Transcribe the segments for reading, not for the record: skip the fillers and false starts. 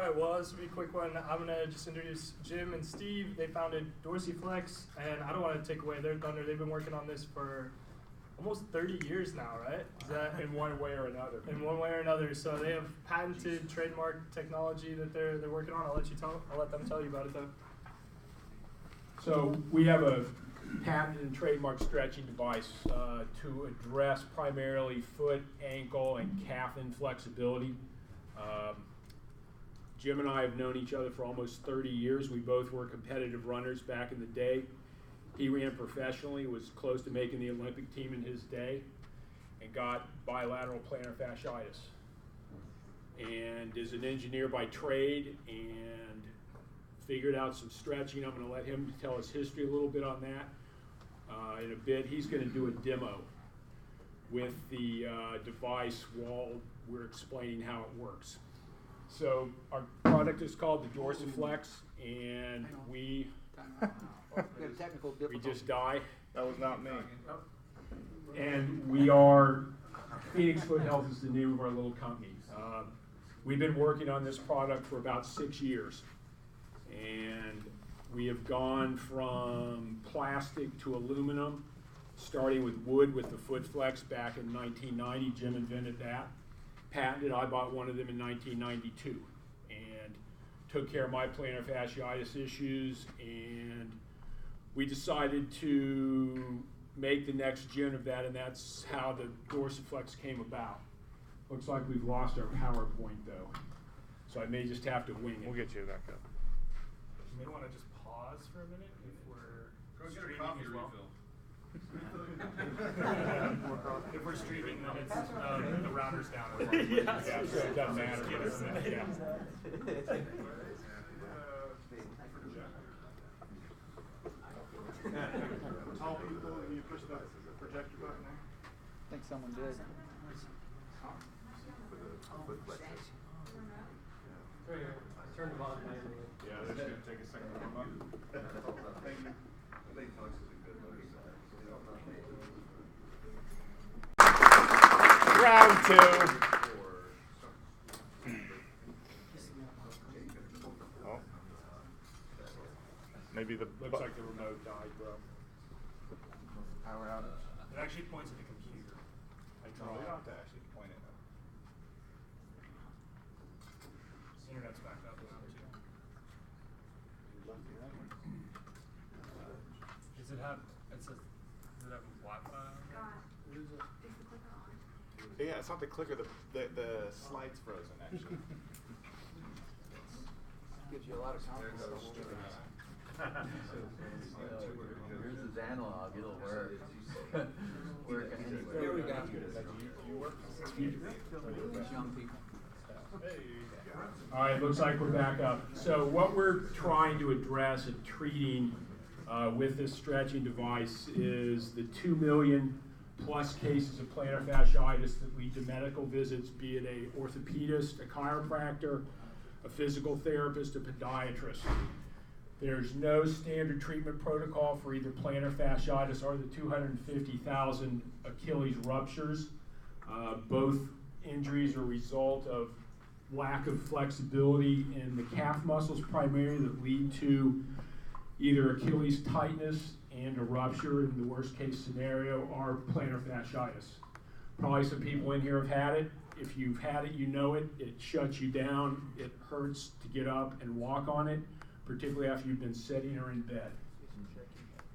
right, well, this will be a quick one. I'm going to just introduce Jim and Steve. They founded Dorsiflex, and I don't want to take away their thunder. They've been working on this for almost 30 years now, right? Is that in one way or another? In one way or another. So they have patented, trademark technology that they're working on. I'll let them tell you about it, though. So we have a patented and trademark stretching device to address primarily foot, ankle, and calf inflexibility. Jim and I have known each other for almost 30 years. We both were competitive runners back in the day. He ran professionally, was close to making the Olympic team in his day, and got bilateral plantar fasciitis. And is an engineer by trade and figured out some stretching. I'm going to let him tell his history a little bit on that in a bit. He's going to do a demo with the device while we're explaining how it works. So our product is called the Dorsiflex, and we just die. That was not me. And we are, Phoenix Foot Health is the name of our little company. We've been working on this product for about 6 years. And we have gone from plastic to aluminum, starting with wood with the Foot Flex back in 1990. Jim invented that. Patented, I bought one of them in 1992 and took care of my plantar fasciitis issues, and we decided to make the next gen of that, and that's how the Dorsiflex came about. Looks like we've lost our PowerPoint though, so I may just have to wing it. We'll get you back up. You may want to just pause for a minute if we're streaming as well. If we're streaming, then it's the router's down. Yeah, so it doesn't matter. Yeah. Tall people, and you push the projector button there? I think someone did. Turn the volume manually. Yeah, that's going to take a second to come up. Thank you. Round two. Oh. Maybe the Looks like the remote died, bro. power outage. It actually points at the computer. No, we don't have to actually point it. Internet's back up now, too. Does it have Wi-Fi? Yeah, it's not the clicker. The slide's frozen actually. Gives you a lot of confidence. Yours is analog, it'll work. Here we go. Young people. All right, looks like we're back up. So what we're trying to address and treating with this stretching device is the 2 million plus cases of plantar fasciitis that lead to medical visits, be it a orthopedist, a chiropractor, a physical therapist, a podiatrist. There's no standard treatment protocol for either plantar fasciitis or the 250,000 Achilles ruptures. Both injuries are a result of lack of flexibility in the calf muscles primarily that lead to either Achilles tightness and a rupture in the worst case scenario, or plantar fasciitis. Probably some people in here have had it. If you've had it, you know it. It shuts you down. It hurts to get up and walk on it, particularly after you've been sitting or in bed.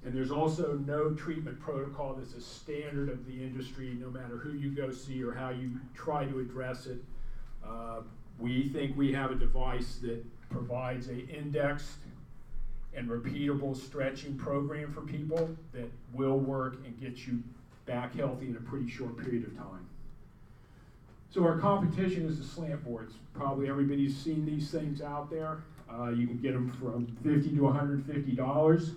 And there's also no treatment protocol that's a standard of the industry, no matter who you go see or how you try to address it. We think we have a device that provides an indexed and repeatable stretching program for people that will work and get you back healthy in a pretty short period of time. So our competition is the slant boards. Probably everybody's seen these things out there. You can get them from $50 to $150.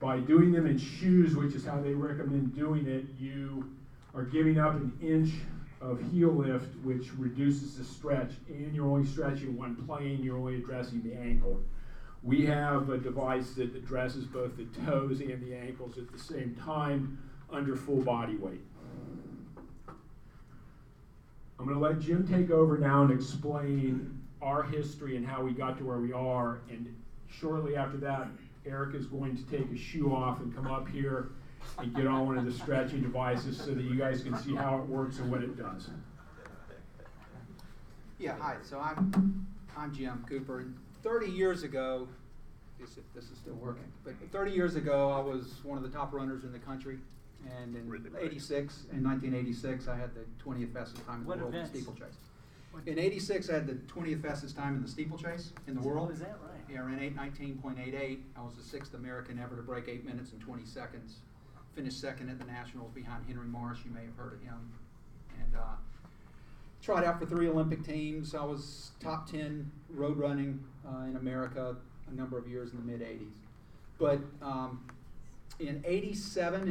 By doing them in shoes, which is how they recommend doing it, you are giving up an inch of heel lift, which reduces the stretch, and you're only stretching one plane, you're only addressing the ankle. We have a device that addresses both the toes and the ankles at the same time under full body weight. I'm going to let Jim take over now and explain our history and how we got to where we are, and shortly after that, Eric is going to take his shoe off and come up here and get on one of the stretching devices so that you guys can see how it works and what it does. Yeah, hi. So I'm Jim Cooper. And 30 years ago, if this is still working, but 30 years ago, I was one of the top runners in the country. And in 1986, I had the 20th fastest time in the world in steeplechase. In 86, I had the 20th fastest time in the steeplechase in the world. Is that right? Yeah, I ran 8:19.88. I was the 6th American ever to break 8 minutes and 20 seconds. Finished second at the Nationals behind Henry Marsh. You may have heard of him. And tried out for 3 Olympic teams. I was top 10 road running in America a number of years in the mid-'80s. But in 87,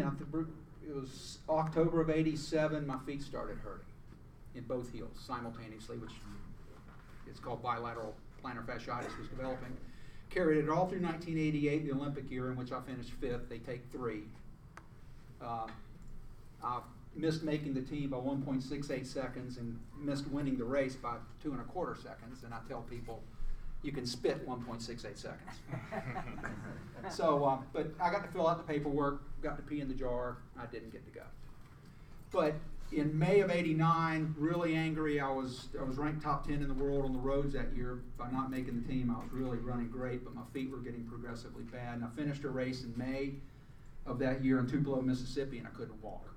it was October of 87, my feet started hurting in both heels simultaneously, which is called bilateral plantar fasciitis was developing. Carried it all through 1988, the Olympic year in which I finished 5th. They take 3. I missed making the team by 1.68 seconds and missed winning the race by 2.25 seconds. And I tell people, you can spit 1.68 seconds. So, but I got to fill out the paperwork, got to pee in the jar. I didn't get to go. But in May of '89, really angry. I was ranked top 10 in the world on the roads that year by not making the team. I was really running great, but my feet were getting progressively bad. And I finished a race in May of that year in Tupelo, Mississippi, and I couldn't walk.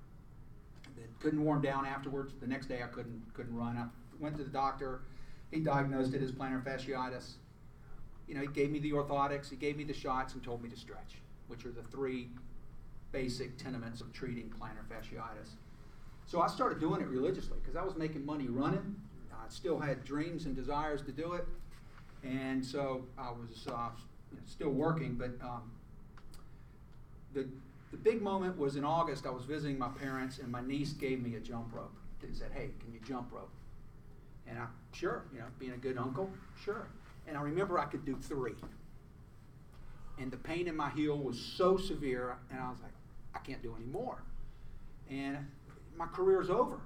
Couldn't warm down afterwards. The next day I couldn't run. I went to the doctor. He diagnosed it as plantar fasciitis. You know, he gave me the orthotics, he gave me the shots, and told me to stretch, which are the 3 basic tenements of treating plantar fasciitis. So I started doing it religiously because I was making money running. I still had dreams and desires to do it, and so I was still working. But the big moment was in August. I was visiting my parents, and my niece gave me a jump rope and said, "Hey, can you jump rope?" And I, sure, being a good uncle, sure. And I remember I could do 3. And the pain in my heel was so severe, and I was like, I can't do any more. And my career's over.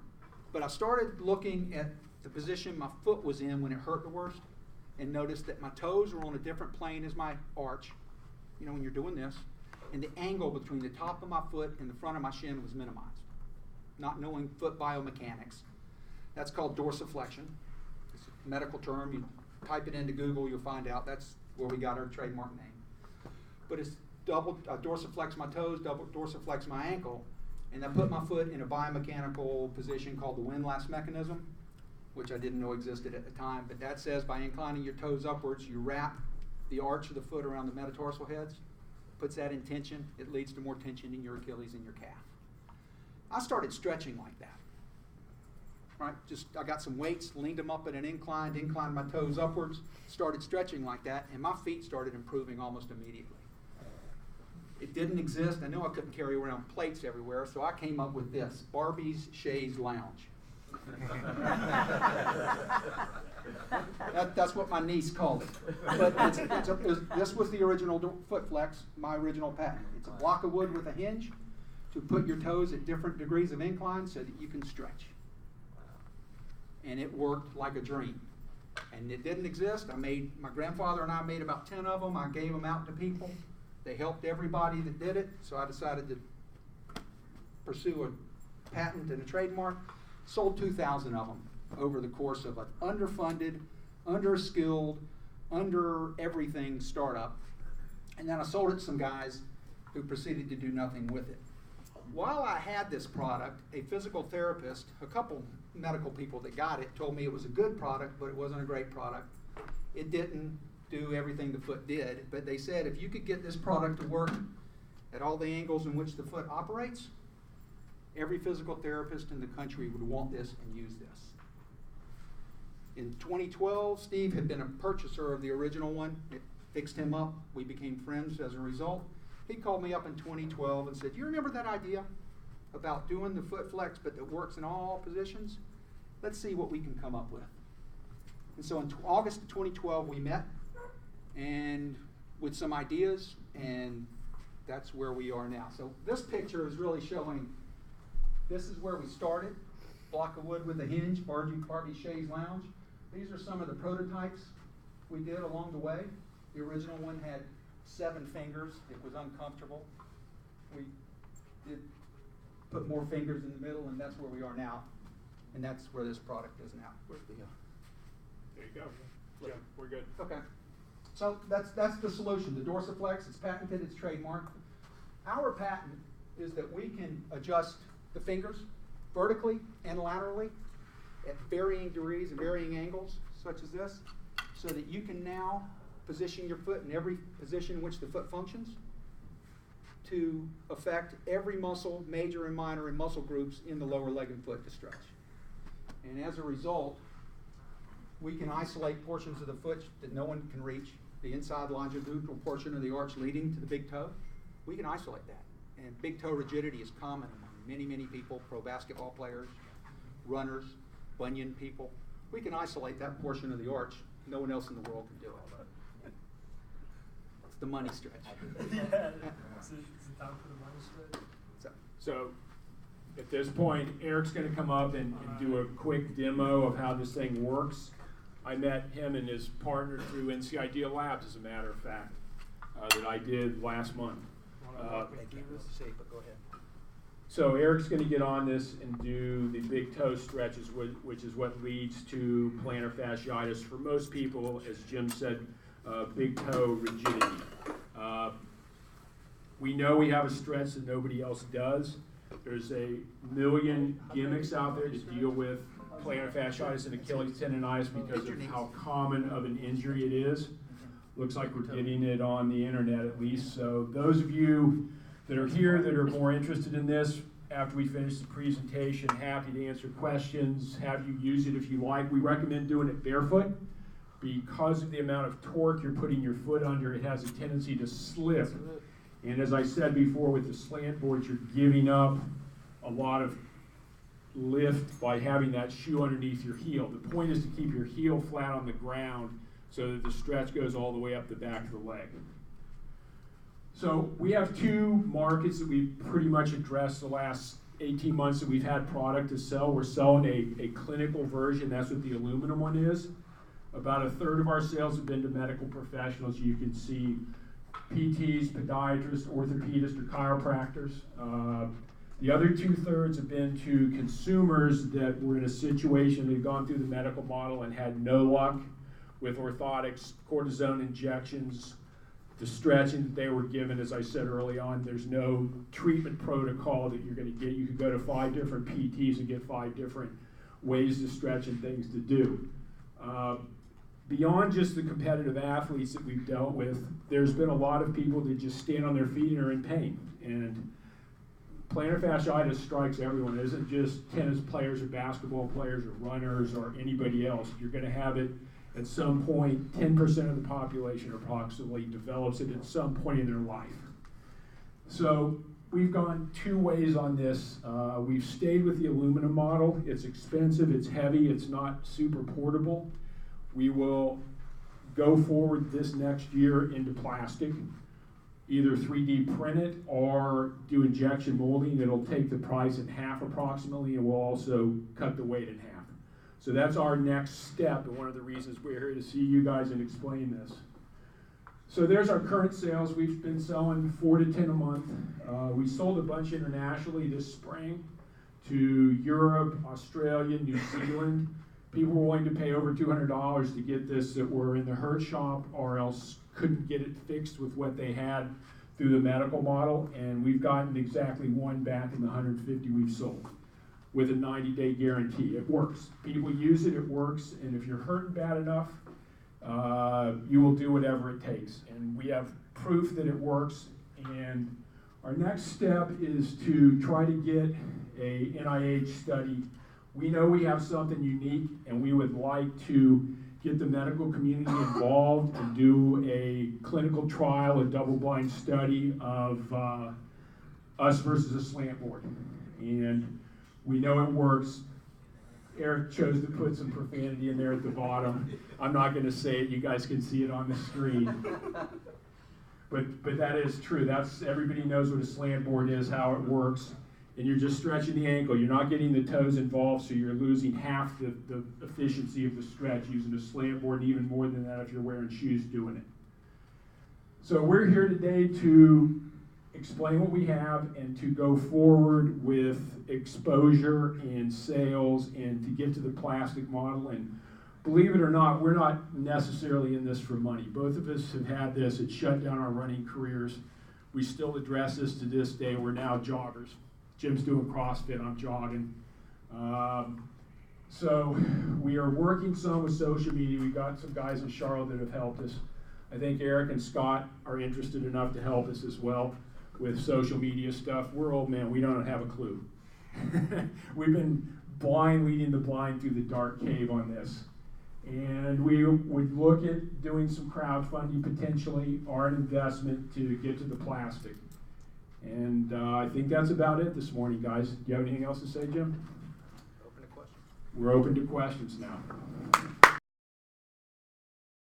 But I started looking at the position my foot was in when it hurt the worst, and noticed that my toes were on a different plane as my arch, when you're doing this, and the angle between the top of my foot and the front of my shin was minimized. Not knowing foot biomechanics. That's called dorsiflexion. It's a medical term. You type it into Google, you'll find out. That's where we got our trademark name. But it's dorsiflex my toes, dorsiflex my ankle, and I put my foot in a biomechanical position called the windlass mechanism, which I didn't know existed at the time. But that says by inclining your toes upwards, you wrap the arch of the foot around the metatarsal heads, puts that in tension. It leads to more tension in your Achilles and your calf. I started stretching like that. Right, I got some weights, leaned them up at an inclined my toes upwards, started stretching like that, and my feet started improving almost immediately. It didn't exist. I knew I couldn't carry around plates everywhere, so I came up with this, Barbie's Chaise Lounge. That's what my niece called it. But this was the original foot flex, my original patent. It's a block of wood with a hinge to put your toes at different degrees of incline so that you can stretch. And it worked like a dream. And it didn't exist. My grandfather and I made about 10 of them. I gave them out to people. They helped everybody that did it. So I decided to pursue a patent and a trademark. Sold 2,000 of them over the course of an underfunded, underskilled, under everything startup. And then I sold it to some guys who proceeded to do nothing with it. While I had this product, a physical therapist, a couple medical people that got it told me it was a good product, but it wasn't a great product. It didn't do everything the foot did, but they said if you could get this product to work at all the angles in which the foot operates, every physical therapist in the country would want this and use this. In 2012, Steve had been a purchaser of the original one. It fixed him up. We became friends as a result. He called me up in 2012 and said, "You remember that idea about doing the foot flex, but that works in all positions? Let's see what we can come up with." And so in August of 2012, we met and with some ideas, and that's where we are now. So this picture is really showing, this is where we started, block of wood with a hinge, Barbie Chaise Lounge. These are some of the prototypes we did along the way. The original one had 7 fingers. It was uncomfortable. We did put more fingers in the middle, and that's where we are now. And that's where this product is now. Where's the There you go. Yeah, we're good. Okay. So that's the solution. The Dorsiflex, it's patented, it's trademarked. Our patent is that we can adjust the fingers vertically and laterally at varying degrees and varying angles, such as this, so that you can now position your foot in every position in which the foot functions to affect every muscle, major and minor, and muscle groups in the lower leg and foot to stretch. And as a result, we can isolate portions of the foot that no one can reach, the inside longitudinal portion of the arch leading to the big toe. We can isolate that. And big toe rigidity is common among many, many people, pro basketball players, runners, bunion people. We can isolate that portion of the arch. No one else in the world can do it. It's the money stretch. Yeah. Is it time for the money stretch? So at this point, Eric's going to come up and do a quick demo of how this thing works. I met him and his partner through NC Idea Labs, as a matter of fact, that I did last month. But go ahead. So Eric's going to get on this and do the big toe stretches, which is what leads to plantar fasciitis. For most people, as Jim said, big toe rigidity. We know we have a stretch that nobody else does. There's a million gimmicks out there to deal with plantar fasciitis and Achilles tendonitis because of how common of an injury it is. Looks like we're getting it on the internet at least. So those of you that are here that are more interested in this, after we finish the presentation, happy to answer questions, have you use it if you like. We recommend doing it barefoot because of the amount of torque you're putting your foot under. It has a tendency to slip. And as I said before, with the slant boards, you're giving up a lot of lift by having that shoe underneath your heel. The point is to keep your heel flat on the ground so that the stretch goes all the way up the back of the leg. So we have 2 markets that we've pretty much addressed the last 18 months that we've had product to sell. We're selling a clinical version. That's what the aluminum one is. About 1/3 of our sales have been to medical professionals. You can see PTs, podiatrists, orthopedists, or chiropractors. The other 2/3 have been to consumers that were in a situation, they've gone through the medical model and had no luck with orthotics, cortisone injections, the stretching that they were given. As I said early on, there's no treatment protocol that you're going to get. You could go to 5 different PTs and get 5 different ways to stretch and things to do. Beyond just the competitive athletes that we've dealt with, there's been a lot of people that just stand on their feet and are in pain. And plantar fasciitis strikes everyone. It isn't just tennis players or basketball players or runners or anybody else. You're going to have it at some point. 10% of the population approximately develops it at some point in their life. So we've gone 2 ways on this. We've stayed with the aluminum model. It's expensive, it's heavy, it's not super portable. We will go forward this next year into plastic, either 3D print it or do injection molding. It'll take the price in half approximately, and we'll also cut the weight in half. So that's our next step, and one of the reasons we're here to see you guys and explain this. So there's our current sales. We've been selling 4 to 10 a month. We sold a bunch internationally this spring to Europe, Australia, New Zealand. People were willing to pay over $200 to get this that were in the hurt shop or else couldn't get it fixed with what they had through the medical model, and we've gotten exactly 1 back in the 150 we've sold with a 90-day guarantee. It works. People use it, it works, and if you're hurting bad enough, you will do whatever it takes. And we have proof that it works, and our next step is to try to get a NIH study. We know we have something unique, and we would like to get the medical community involved and do a clinical trial, a double-blind study of us versus a slant board. And we know it works. Eric chose to put some profanity in there at the bottom. I'm not going to say it. You guys can see it on the screen. But that is true. Everybody knows what a slant board is, how it works. and you're just stretching the ankle. You're not getting the toes involved, so you're losing half the efficiency of the stretch using a slam board, and even more than that if you're wearing shoes doing it. So we're here today to explain what we have and to go forward with exposure and sales and to get to the plastic model. And believe it or not, we're not necessarily in this for money. Both of us have had this. It shut down our running careers. We still address this to this day. We're now joggers. Jim's doing CrossFit, I'm jogging. So we are working some with social media. We got some guys in Charlotte that have helped us. I think Eric and Scott are interested enough to help us as well with social media stuff. We're old men, we don't have a clue. We've been leading the blind through the dark cave on this. And we would look at doing some crowdfunding potentially, or an investment to get to the plastic. And I think that's about it this morning, guys. Do you have anything else to say, Jim? Open to questions. We're open to questions now.